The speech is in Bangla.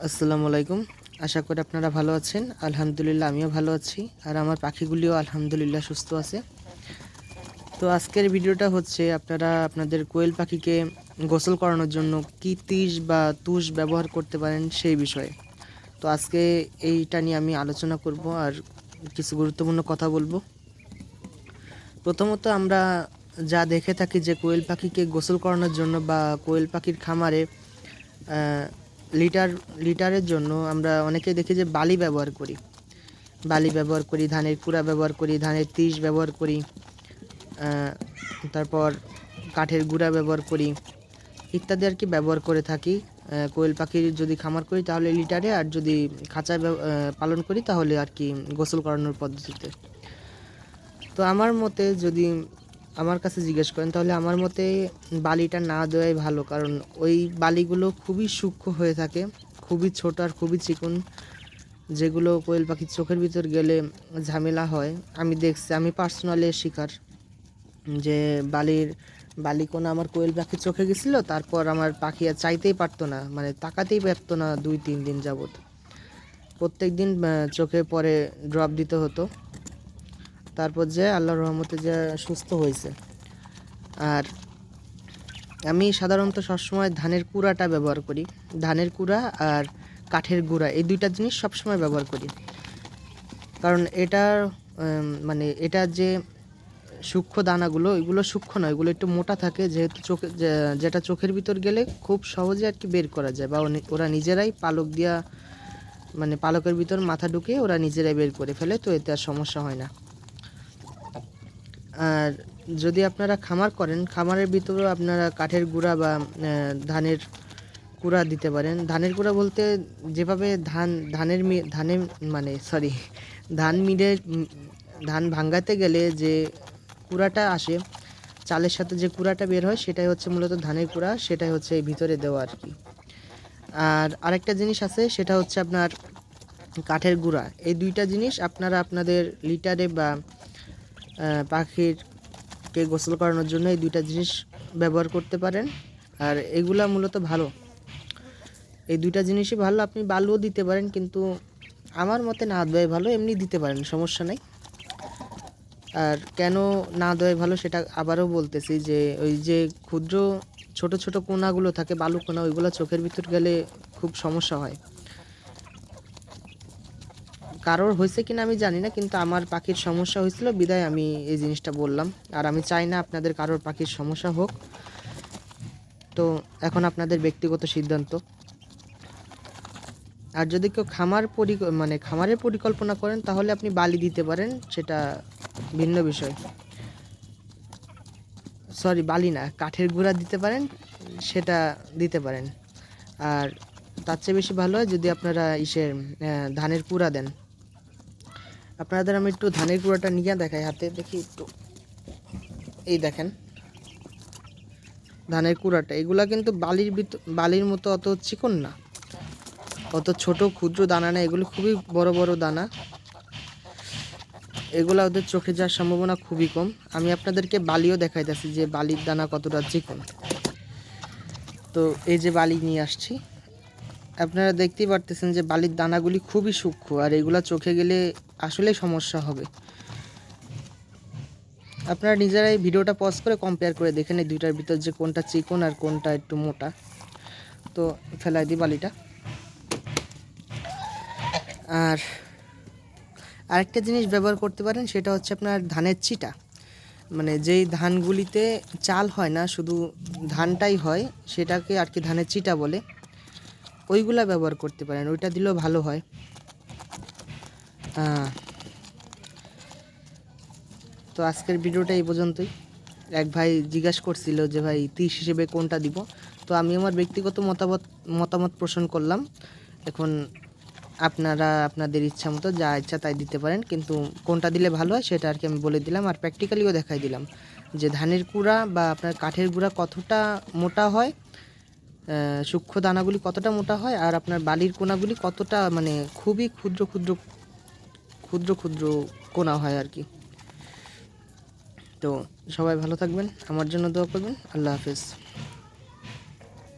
আসসালামু আলাইকুম। আশা করি আপনারা ভালো আছেন। আলহামদুলিল্লাহ আমিও ভালো আছি। আর আমার পাখিগুলিও আলহামদুলিল্লাহ সুস্থ আছে। তো আজকের ভিডিওটা হচ্ছে আপনারা আপনাদের কোয়েল পাখিকে গোসল করানোর জন্য কী তিস বা তুষ ব্যবহার করতে পারেন সেই বিষয়ে। তো আজকে এইটা নিয়ে আমি আলোচনা করব আর কিছু গুরুত্বপূর্ণ কথা বলবো। প্রথমত আমরা যা দেখে থাকি যে কোয়েল পাখিকে গোসল করানোর জন্য বা কোয়েল পাখির খামারে লিটারের জন্য আমরা অনেকেই দেখি যে বালি ব্যবহার করি, ধানের কুড়া ব্যবহার করি, ধানের তিস ব্যবহার করি, তারপর কাঠের গুঁড়া ব্যবহার করি ইত্যাদি আর কি ব্যবহার করে থাকি। কোয়েল পাখির যদি খামার করি তাহলে লিটারে, আর যদি খাঁচায় পালন করি তাহলে আর কি গোসল করানোর পদ্ধতিতে। তো আমার মতে যদি আমার কাছে জিজ্ঞেস করেন তাহলে আমার মতে বালিটা না দেওয়াই ভালো, কারণ ওই বালিগুলো খুবই সূক্ষ্ম হয়ে থাকে, খুবই ছোট আর খুবই চিকন, যেগুলো কোয়েল পাখির চোখের ভিতর গেলে ঝামেলা হয়। আমি দেখছি, আমি পার্সোনালি শিকার, যে বালিকোনা আমার কোয়েল পাখির চোখে গেছিলো, তারপর আমার পাখি আর চাইতেই পারতো না, মানে তাকাতেই পারতো না 2-3 দিন যাবত। প্রত্যেক দিন চোখে পরে ড্রপ দিতে হতো, তারপর যে আল্লাহর রহমতে যে সুস্থ হয়েছে। আর আমি সাধারণত সবসময় ধানের কুড়াটা ব্যবহার করি, ধানের কুড়া আর কাঠের গুঁড়া, এই দুইটা জিনিস সবসময় ব্যবহার করি। কারণ এটার মানে এটার যে সূক্ষ্ম দানাগুলো, এগুলো সূক্ষ্ম নয়, এগুলো একটু মোটা থাকে, যেহেতু যেটা চোখের ভিতর গেলে খুব সহজে আর কি বের করা যায়, বা ওরা নিজেরাই পালক দিয়া, মানে পালকের ভিতর মাথা ঢুকিয়ে ওরা নিজেরাই বের করে ফেলে, তো এতে আর সমস্যা হয় না। আর যদি আপনারা খামার করেন, খামারের ভিতরেও আপনারা কাঠের গুঁড়া বা ধানের কুড়া দিতে পারেন। ধানের কুড়া বলতে যেভাবে ধান মিলে ধান ভাঙ্গাতে গেলে যে কুড়াটা আসে, চালের সাথে যে কুড়াটা বের হয় সেটাই হচ্ছে মূলত ধানের কুড়া, সেটাই হচ্ছে এই ভিতরে দেওয়া আর কি। আর আরেকটা জিনিস আছে, সেটা হচ্ছে আপনার কাঠের গুঁড়া। এই দুইটা জিনিস আপনারা আপনাদের লিটারে বা পাখিরকে গোসল করানোর জন্য এই দুইটা জিনিস ব্যবহার করতে পারেন। আর এগুলা মূলত ভালো, এই দুইটা জিনিসই ভালো। আপনি বালুও দিতে পারেন, কিন্তু আমার মতে না দেওয়াই ভালো, এমনি দিতে পারেন, সমস্যা নেই। আর কেন না দেওয়াই ভালো সেটা আবারও বলতেছি, যে ওই যে ক্ষুদ্র ছোট ছোট কোনাগুলো থাকে, বালু কোনা, ওইগুলো চোখের ভিতর গেলে খুব সমস্যা হয়। কারোর হয়েছে কিনা আমি জানি না, কিন্তু আমার পাখির সমস্যা হয়েছিল বিদায় আমি এই জিনিসটা বললাম। আর আমি চাই না আপনাদের কারোর পাখির সমস্যা হোক। তো এখন আপনাদের ব্যক্তিগত সিদ্ধান্ত। আর যদি কেউ খামারের পরিকল্পনা করেন তাহলে আপনি বালি দিতে পারেন, সেটা ভিন্ন বিষয়। বালি না, কাঠের গুঁড়া দিতে পারেন, সেটা দিতে পারেন। আর তার চেয়ে বেশি ভালো হয় যদি আপনারা ধানের কুড়া দেন। আপনাদের আমি একটু ধানের কুড়াটা নিয়ে দেখাই, হাতে দেখি একটু। এই দেখেন ধানের কুড়াটা, এগুলা কিন্তু বালির মতো অত চিকন না, অত ছোট ক্ষুদ্র দানা না, এগুলো খুবই বড় বড় দানা। এগুলা ওদের চোখে যাওয়ার সম্ভাবনা খুবই কম। আমি আপনাদেরকে বালিও দেখাইতেছি যে বালির দানা কতটা চিকন। তো এই যে বালি নিয়ে আসছি, আপনারা দেখতেই পারতেছেন যে বালির দানাগুলি খুবই সূক্ষ্ম, আর এগুলা চোখে গেলে আসলে সমস্যা হবে। আপনারা নিজেরাই ভিডিওটা পজ করে কম্পেয়ার করে দেখেন এই দুইটার ভিতর যে কোনটা চিকন আর কোনটা একটু মোটা। তো ফেলাই দিই বালিটা। আর আরেকটা জিনিস ব্যবহার করতে পারেন, সেটা হচ্ছে আপনার ধানের চিটা, মানে যেই ধানগুলিতে চাল হয় না, শুধু ধানটাই হয়, সেটাকে আর কি ধানের চিটা বলে, ওইগুলা ব্যবহার করতে পারেন, ওইটা দিলেও ভালো হয়। তো আজকের ভিডিওটা এই পর্যন্তই। এক ভাই জিজ্ঞাসা করছিল যে ভাই তিস হিসেবে কোনটা দিব, তো আমি আমার ব্যক্তিগত মতামত পোষণ করলাম। এখন আপনারা আপনাদের ইচ্ছা মতো যা ইচ্ছা তাই দিতে পারেন, কিন্তু কোনটা দিলে ভালো হয় সেটা আর কি আমি বলে দিলাম, আর প্র্যাকটিক্যালিও দেখাই দিলাম যে ধানের কুড়া বা আপনার কাঠের গুঁড়া কতটা মোটা হয়, সূক্ষ্ম দানাগুলি কতটা মোটা হয়, আর আপনার বালির কোনাগুলি কতটা, মানে খুবই ক্ষুদ্র ক্ষুদ্র ক্ষুদ্র ক্ষুদ্র কোনা হয় আর কি। তো সবাই ভালো থাকবেন, আমার জন্য দোয়া করবেন। আল্লাহ হাফেজ।